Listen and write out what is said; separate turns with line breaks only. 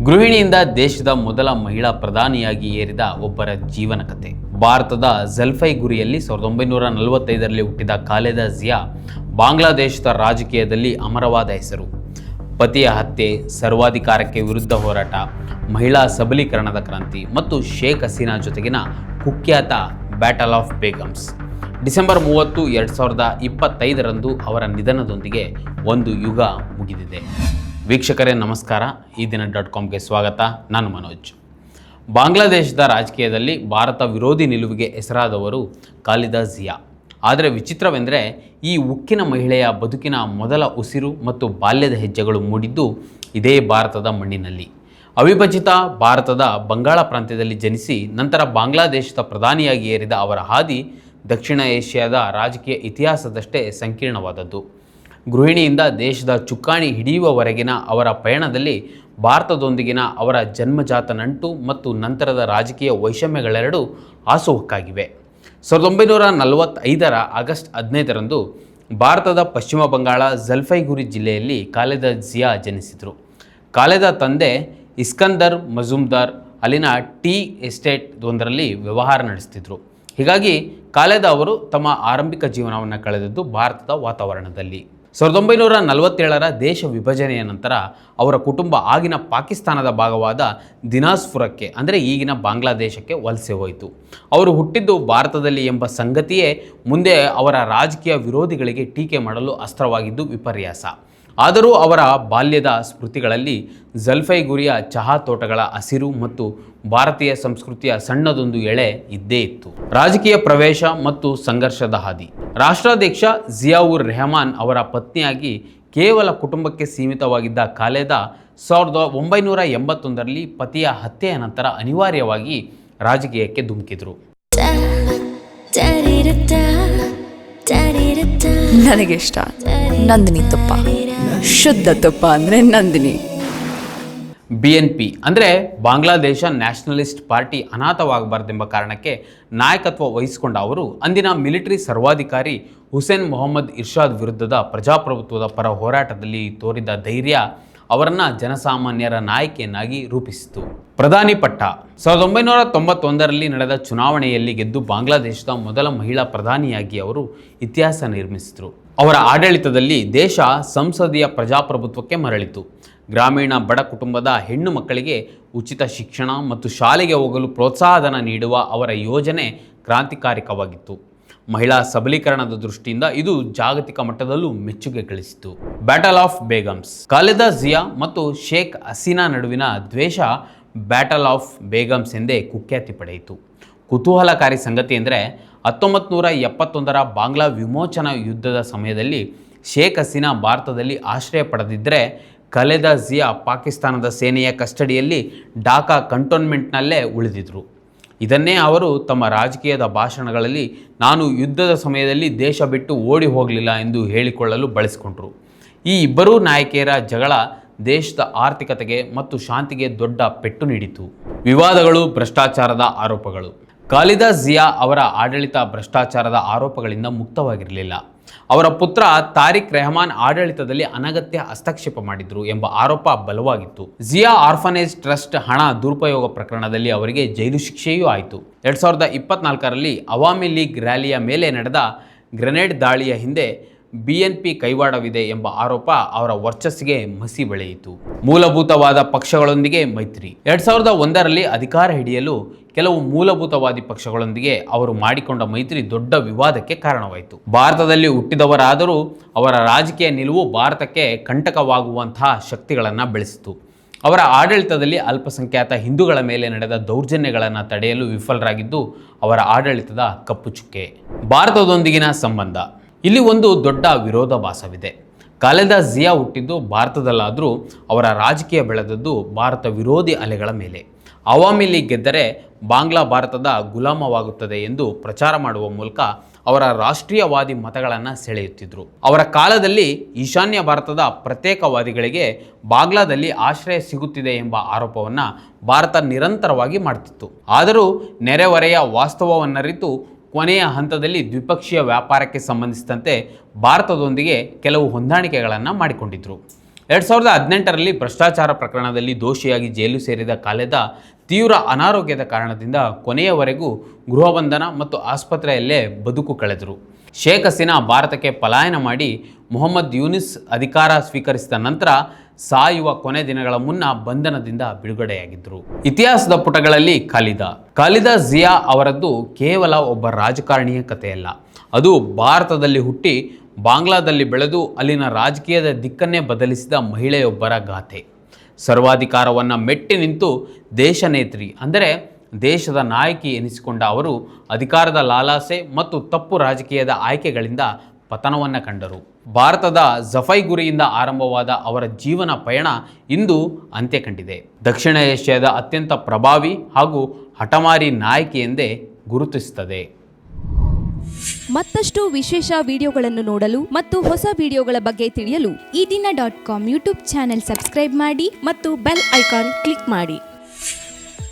ಗೃಹಿಣಿಯಿಂದ ದೇಶದ ಮೊದಲ ಮಹಿಳಾ ಪ್ರಧಾನಿಯಾಗಿ ಏರಿದ ಒಬ್ಬರ ಜೀವನ ಕಥೆ. ಭಾರತದ ಜಲ್ಪೈಗುರಿಯಲ್ಲಿ 1945ರಲ್ಲಿ ಹುಟ್ಟಿದ ಖಾಲೆದಾ ಜಿಯಾ ಬಾಂಗ್ಲಾದೇಶದ ರಾಜಕೀಯದಲ್ಲಿ ಅಮರವಾದ ಹೆಸರು. ಪತಿಯ ಹತ್ಯೆ, ಸರ್ವಾಧಿಕಾರಕ್ಕೆ ವಿರುದ್ಧ ಹೋರಾಟ, ಮಹಿಳಾ ಸಬಲೀಕರಣದ ಕ್ರಾಂತಿ ಮತ್ತು ಶೇಖ್ ಹಸೀನಾ ಜೊತೆಗಿನ ಕುಖ್ಯಾತ ಬ್ಯಾಟಲ್ ಆಫ್ ಬೇಗಮ್ಸ್. ಡಿಸೆಂಬರ್ 30, 2025ರಂದು ಅವರ ನಿಧನದೊಂದಿಗೆ ಒಂದು ಯುಗ ಮುಗಿದಿದೆ. ವೀಕ್ಷಕರೇ ನಮಸ್ಕಾರ, ಈ ದಿನ .comಗೆ ಸ್ವಾಗತ. ನಾನು ಮನೋಜ್. ಬಾಂಗ್ಲಾದೇಶದ ರಾಜಕೀಯದಲ್ಲಿ ಭಾರತ ವಿರೋಧಿ ನಿಲುವಿಗೆ ಹೆಸರಾದವರು ಖಾಲೆದಾ ಜಿಯಾ. ಆದರೆ ವಿಚಿತ್ರವೆಂದರೆ ಈ ಉಕ್ಕಿನ ಮಹಿಳೆಯ ಬದುಕಿನ ಮೊದಲ ಉಸಿರು ಮತ್ತು ಬಾಲ್ಯದ ಹೆಜ್ಜೆಗಳು ಮೂಡಿದ್ದು ಇದೇ ಭಾರತದ ಮಣ್ಣಿನಲ್ಲಿ. ಅವಿಭಜಿತ ಭಾರತದ ಬಂಗಾಳ ಪ್ರಾಂತ್ಯದಲ್ಲಿ ಜನಿಸಿ ನಂತರ ಬಾಂಗ್ಲಾದೇಶದ ಪ್ರಧಾನಿಯಾಗಿ ಏರಿದ ಅವರ ಹಾದಿ ದಕ್ಷಿಣ ಏಷ್ಯಾದ ರಾಜಕೀಯ ಇತಿಹಾಸದಷ್ಟೇ ಸಂಕೀರ್ಣವಾದದ್ದು. ಗೃಹಿಣಿಯಿಂದ ದೇಶದ ಚುಕ್ಕಾಣಿ ಹಿಡಿಯುವವರೆಗಿನ ಅವರ ಪಯಣದಲ್ಲಿ ಭಾರತದೊಂದಿಗಿನ ಅವರ ಜನ್ಮಜಾತ ನಂಟು ಮತ್ತು ನಂತರದ ರಾಜಕೀಯ ವೈಷಮ್ಯಗಳೆರಡೂ ಹಾಸುಹೊಕ್ಕಾಗಿವೆ. 1945ರ ಆಗಸ್ಟ್ 15ರಂದು ಭಾರತದ ಪಶ್ಚಿಮ ಬಂಗಾಳ ಜಲ್ಪೈಗುರಿ ಜಿಲ್ಲೆಯಲ್ಲಿ ಖಾಲೆದಾ ಜಿಯಾ ಜನಿಸಿದರು. ಖಾಲೆದಾ ತಂದೆ ಇಸ್ಕಂದರ್ ಮಜುಮ್ದಾರ್ ಅಲ್ಲಿನ ಟೀ ಎಸ್ಟೇಟ್ ಒಂದರಲ್ಲಿ ವ್ಯವಹಾರ ನಡೆಸ್ತಿದ್ರು. ಹೀಗಾಗಿ ಖಾಲೆದಾ ಅವರು ತಮ್ಮ ಆರಂಭಿಕ ಜೀವನವನ್ನು ಕಳೆದದ್ದು ಭಾರತದ ವಾತಾವರಣದಲ್ಲಿ. 1947ರ ದೇಶ ವಿಭಜನೆಯ ನಂತರ ಅವರ ಕುಟುಂಬ ಆಗಿನ ಪಾಕಿಸ್ತಾನದ ಭಾಗವಾದ ದಿನಾಜ್ಪುರಕ್ಕೆ ಅಂದರೆ ಈಗಿನ ಬಾಂಗ್ಲಾದೇಶಕ್ಕೆ ವಲಸೆ ಹೋಯಿತು. ಅವರು ಹುಟ್ಟಿದ್ದು ಭಾರತದಲ್ಲಿ ಎಂಬ ಸಂಗತಿಯೇ ಮುಂದೆ ಅವರ ರಾಜಕೀಯ ವಿರೋಧಿಗಳಿಗೆ ಟೀಕೆ ಮಾಡಲು ಅಸ್ತ್ರವಾಗಿದ್ದು ವಿಪರ್ಯಾಸ. ಆದರೂ ಅವರ ಬಾಲ್ಯದ ಸ್ಮೃತಿಗಳಲ್ಲಿ ಜಲ್ಪೈಗುರಿಯ ಚಹಾ ತೋಟಗಳ ಹಸಿರು ಮತ್ತು ಭಾರತೀಯ ಸಂಸ್ಕೃತಿಯ ಸಣ್ಣದೊಂದು ಎಳೆ ಇದ್ದೇ ಇತ್ತು. ರಾಜಕೀಯ ಪ್ರವೇಶ ಮತ್ತು ಸಂಘರ್ಷದ ಹಾದಿ. ರಾಷ್ಟ್ರಾಧ್ಯಕ್ಷ ಜಿಯಾವುರ್ ರೆಹಮಾನ್ ಅವರ ಪತ್ನಿಯಾಗಿ ಕೇವಲ ಕುಟುಂಬಕ್ಕೆ ಸೀಮಿತವಾಗಿದ್ದ ಖಾಲೆದಾ 1981ರಲ್ಲಿ ಪತಿಯ ಹತ್ಯೆಯ ನಂತರ ಅನಿವಾರ್ಯವಾಗಿ ರಾಜಕೀಯಕ್ಕೆ ಧುಮುಕಿದ್ರು.
ನನಗಿಷ್ಟ ನಂದಿನಿ ತುಪ್ಪ, ಶುದ್ಧ ತುಪ್ಪ ಅಂದರೆ ನಂದಿನಿ.
BNP ಅಂದರೆ ಬಾಂಗ್ಲಾದೇಶ ನ್ಯಾಷನಲಿಸ್ಟ್ ಪಾರ್ಟಿ ಅನಾಥವಾಗಬಾರ್ದೆಂಬ ಕಾರಣಕ್ಕೆ ನಾಯಕತ್ವ ವಹಿಸಿಕೊಂಡ ಅವರು ಅಂದಿನ ಮಿಲಿಟರಿ ಸರ್ವಾಧಿಕಾರಿ ಹುಸೇನ್ ಮೊಹಮ್ಮದ್ ಇರ್ಷಾದ್ ವಿರುದ್ಧದ ಪ್ರಜಾಪ್ರಭುತ್ವದ ಪರ ಹೋರಾಟದಲ್ಲಿ ತೋರಿದ ಧೈರ್ಯ ಅವರನ್ನು ಜನಸಾಮಾನ್ಯರ ನಾಯಕಿಯನ್ನಾಗಿ ರೂಪಿಸಿತು. ಪ್ರಧಾನಿ ಪಟ್ಟ. 1991ರಲ್ಲಿ ನಡೆದ ಚುನಾವಣೆಯಲ್ಲಿ ಗೆದ್ದು ಬಾಂಗ್ಲಾದೇಶದ ಮೊದಲ ಮಹಿಳಾ ಪ್ರಧಾನಿಯಾಗಿ ಅವರು ಇತಿಹಾಸ ನಿರ್ಮಿಸಿದರು. ಅವರ ಆಡಳಿತದಲ್ಲಿ ದೇಶ ಸಂಸದೀಯ ಪ್ರಜಾಪ್ರಭುತ್ವಕ್ಕೆ ಮರಳಿತು. ಗ್ರಾಮೀಣ ಬಡ ಕುಟುಂಬದ ಹೆಣ್ಣು ಮಕ್ಕಳಿಗೆ ಉಚಿತ ಶಿಕ್ಷಣ ಮತ್ತು ಶಾಲೆಗೆ ಹೋಗಲು ಪ್ರೋತ್ಸಾಹಧನ ನೀಡುವ ಅವರ ಯೋಜನೆ ಕ್ರಾಂತಿಕಾರಿಕವಾಗಿತ್ತು. ಮಹಿಳಾ ಸಬಲೀಕರಣದ ದೃಷ್ಟಿಯಿಂದ ಇದು ಜಾಗತಿಕ ಮಟ್ಟದಲ್ಲೂ ಮೆಚ್ಚುಗೆ ಗಳಿಸಿತು. Battle of ಬೇಗಮ್ಸ್. ಖಾಲೆದಾ ಜಿಯಾ ಮತ್ತು ಶೇಖ್ ಹಸೀನಾ ನಡುವಿನ ದ್ವೇಷ ಬ್ಯಾಟಲ್ ಆಫ್ ಬೇಗಮ್ಸ್ ಎಂದೇ ಕುಖ್ಯಾತಿ ಪಡೆಯಿತು. ಕುತೂಹಲಕಾರಿ ಸಂಗತಿ ಎಂದರೆ 1971ರ ಬಾಂಗ್ಲಾ ವಿಮೋಚನಾ ಯುದ್ಧದ ಸಮಯದಲ್ಲಿ ಶೇಖ್ ಹಸೀನಾ ಭಾರತದಲ್ಲಿ ಆಶ್ರಯ ಪಡೆದಿದ್ದರೆ ಖಾಲೆದಾ ಜಿಯಾ ಪಾಕಿಸ್ತಾನದ ಸೇನೆಯ ಕಸ್ಟಡಿಯಲ್ಲಿ ಢಾಕಾ ಕಂಟೋನ್ಮೆಂಟ್ನಲ್ಲೇ ಉಳಿದಿದ್ದರು. ಇದನ್ನೇ ಅವರು ತಮ್ಮ ರಾಜಕೀಯದ ಭಾಷಣಗಳಲ್ಲಿ ನಾನು ಯುದ್ಧದ ಸಮಯದಲ್ಲಿ ದೇಶ ಬಿಟ್ಟು ಓಡಿ ಹೋಗಲಿಲ್ಲ ಎಂದು ಹೇಳಿಕೊಳ್ಳಲು ಬಳಸಿಕೊಂಡರು. ಈ ಇಬ್ಬರೂ ನಾಯಕಿಯರ ಜಗಳ ದೇಶದ ಆರ್ಥಿಕತೆಗೆ ಮತ್ತು ಶಾಂತಿಗೆ ದೊಡ್ಡ ಪೆಟ್ಟು ನೀಡಿತು. ವಿವಾದಗಳು, ಭ್ರಷ್ಟಾಚಾರದ ಆರೋಪಗಳು. ಖಾಲೆದಾ ಜಿಯಾ ಅವರ ಆಡಳಿತ ಭ್ರಷ್ಟಾಚಾರದ ಆರೋಪಗಳಿಂದ ಮುಕ್ತವಾಗಿರಲಿಲ್ಲ. ಅವರ ಪುತ್ರ ತಾರಿಕ್ ರೆಹಮಾನ್ ಆಡಳಿತದಲ್ಲಿ ಅನಗತ್ಯ ಹಸ್ತಕ್ಷೇಪ ಮಾಡಿದ್ರು ಎಂಬ ಆರೋಪ ಬಲವಾಗಿತ್ತು. ಜಿಯಾ ಆರ್ಫನೇಜ್ ಟ್ರಸ್ಟ್ ಹಣ ದುರುಪಯೋಗ ಪ್ರಕರಣದಲ್ಲಿ ಅವರಿಗೆ ಜೈಲು ಶಿಕ್ಷೆಯೂ ಆಯಿತು. 2024ರಲ್ಲಿ ಅವಾಮಿ ಲೀಗ್ ರ್ಯಾಲಿಯ ಮೇಲೆ ನಡೆದ ಗ್ರೆನೇಡ್ ದಾಳಿಯ ಹಿಂದೆ BNP ಕೈವಾಡವಿದೆ ಎಂಬ ಆರೋಪ ಅವರ ವರ್ಚಸ್ಸಿಗೆ ಮಸಿ ಬೆಳೆಯಿತು. ಮೂಲಭೂತವಾದ ಪಕ್ಷಗಳೊಂದಿಗೆ ಮೈತ್ರಿ. 2001ರಲ್ಲಿ ಅಧಿಕಾರ ಹಿಡಿಯಲು ಕೆಲವು ಮೂಲಭೂತವಾದಿ ಪಕ್ಷಗಳೊಂದಿಗೆ ಅವರು ಮಾಡಿಕೊಂಡ ಮೈತ್ರಿ ದೊಡ್ಡ ವಿವಾದಕ್ಕೆ ಕಾರಣವಾಯಿತು. ಭಾರತದಲ್ಲಿ ಹುಟ್ಟಿದವರಾದರೂ ಅವರ ರಾಜಕೀಯ ನಿಲುವು ಭಾರತಕ್ಕೆ ಕಂಟಕವಾಗುವಂತಹ ಶಕ್ತಿಗಳನ್ನು ಬೆಳೆಸಿತು. ಅವರ ಆಡಳಿತದಲ್ಲಿ ಅಲ್ಪಸಂಖ್ಯಾತ ಹಿಂದೂಗಳ ಮೇಲೆ ನಡೆದ ದೌರ್ಜನ್ಯಗಳನ್ನು ತಡೆಯಲು ವಿಫಲರಾಗಿದ್ದು ಅವರ ಆಡಳಿತದ ಕಪ್ಪು ಚುಕ್ಕೆ. ಭಾರತದೊಂದಿಗಿನ ಸಂಬಂಧ. ಇಲ್ಲಿ ಒಂದು ದೊಡ್ಡ ವಿರೋಧಾಭಾಸವಿದೆ. ಖಾಲೆದಾ ಜಿಯಾ ಹುಟ್ಟಿದ್ದು ಭಾರತದಲ್ಲಾದರೂ ಅವರ ರಾಜಕೀಯ ಬೆಳೆದದ್ದು ಭಾರತ ವಿರೋಧಿ ಅಲೆಗಳ ಮೇಲೆ. ಅವಾಮಿ ಲೀಗ್ ಗೆದ್ದರೆ ಬಾಂಗ್ಲಾ ಭಾರತದ ಗುಲಾಮವಾಗುತ್ತದೆ ಎಂದು ಪ್ರಚಾರ ಮಾಡುವ ಮೂಲಕ ಅವರ ರಾಷ್ಟ್ರೀಯವಾದಿ ಮತಗಳನ್ನು ಸೆಳೆಯುತ್ತಿದ್ದರು. ಅವರ ಕಾಲದಲ್ಲಿ ಈಶಾನ್ಯ ಭಾರತದ ಪ್ರತ್ಯೇಕವಾದಿಗಳಿಗೆ ಬಾಂಗ್ಲಾದಲ್ಲಿ ಆಶ್ರಯ ಸಿಗುತ್ತಿದೆ ಎಂಬ ಆರೋಪವನ್ನು ಭಾರತ ನಿರಂತರವಾಗಿ ಮಾಡುತ್ತಿತ್ತು. ಆದರೂ ನೆರೆಹೊರೆಯ ವಾಸ್ತವವನ್ನರಿತು ಕೊನೆಯ ಹಂತದಲ್ಲಿ ದ್ವಿಪಕ್ಷೀಯ ವ್ಯಾಪಾರಕ್ಕೆ ಸಂಬಂಧಿಸಿದಂತೆ ಭಾರತದೊಂದಿಗೆ ಕೆಲವು ಹೊಂದಾಣಿಕೆಗಳನ್ನು ಮಾಡಿಕೊಂಡಿದ್ದರು. 2018ರಲ್ಲಿ ಭ್ರಷ್ಟಾಚಾರ ಪ್ರಕರಣದಲ್ಲಿ ದೋಷಿಯಾಗಿ ಜೈಲು ಸೇರಿದ ಖಾಲಿದ ತೀವ್ರ ಅನಾರೋಗ್ಯದ ಕಾರಣದಿಂದ ಕೊನೆಯವರೆಗೂ ಗೃಹಬಂಧನ ಮತ್ತು ಆಸ್ಪತ್ರೆಯಲ್ಲೇ ಬದುಕು ಕಳೆದರು. ಶೇಖ್ ಹಸೀನಾ ಭಾರತಕ್ಕೆ ಪಲಾಯನ ಮಾಡಿ ಮೊಹಮ್ಮದ್ ಯೂನಿಸ್ ಅಧಿಕಾರ ಸ್ವೀಕರಿಸಿದ ನಂತರ ಸಾಯುವ ಕೊನೆ ದಿನಗಳ ಮುನ್ನ ಬಂಧನದಿಂದ ಬಿಡುಗಡೆಯಾಗಿದ್ದರು. ಇತಿಹಾಸದ ಪುಟಗಳಲ್ಲಿ ಖಾಲಿದ ಜಿಯಾ ಅವರದ್ದು ಕೇವಲ ಒಬ್ಬ ರಾಜಕಾರಣಿಯ ಕಥೆಯಲ್ಲ. ಅದು ಭಾರತದಲ್ಲಿ ಹುಟ್ಟಿ ಬಾಂಗ್ಲಾದಲ್ಲಿ ಬೆಳೆದು ಅಲ್ಲಿನ ರಾಜಕೀಯದ ದಿಕ್ಕನ್ನೇ ಬದಲಿಸಿದ ಮಹಿಳೆಯೊಬ್ಬರ ಗಾಥೆ. ಸರ್ವಾಧಿಕಾರವನ್ನು ಮೆಟ್ಟಿ ನಿಂತು ದೇಶನೇತ್ರಿ ಅಂದರೆ ದೇಶದ ನಾಯಕಿ ಎನಿಸಿಕೊಂಡ ಅವರು ಅಧಿಕಾರದ ಲಾಲಾಸೆ ಮತ್ತು ತಪ್ಪು ರಾಜಕೀಯದ ಆಯ್ಕೆಗಳಿಂದ ಪತನವನ್ನು ಕಂಡರು. ಭಾರತದ ಜಫೈಗುರಿಯಿಂದ ಆರಂಭವಾದ ಅವರ ಜೀವನ ಪಯಣ ಇಂದು ಅಂತ್ಯ ಕಂಡಿದೆ. ದಕ್ಷಿಣ ಏಷ್ಯಾದ ಅತ್ಯಂತ ಪ್ರಭಾವಿ ಹಾಗೂ ಹಠಮಾರಿ ನಾಯಕಿ ಎಂದೇ ಗುರುತಿಸುತ್ತದೆ.
ಮತ್ತಷ್ಟು ವಿಶೇಷ ವಿಡಿಯೋಗಳನ್ನು ನೋಡಲು ಮತ್ತು ಹೊಸ ವಿಡಿಯೋಗಳ ಬಗ್ಗೆ ತಿಳಿಯಲು
ಈ ದಿನ .com ಯೂಟ್ಯೂಬ್ ಚಾನೆಲ್ ಸಬ್ಸ್ಕ್ರೈಬ್ ಮಾಡಿ ಮತ್ತು ಬೆಲ್ ಐಕಾನ್ ಕ್ಲಿಕ್ ಮಾಡಿ.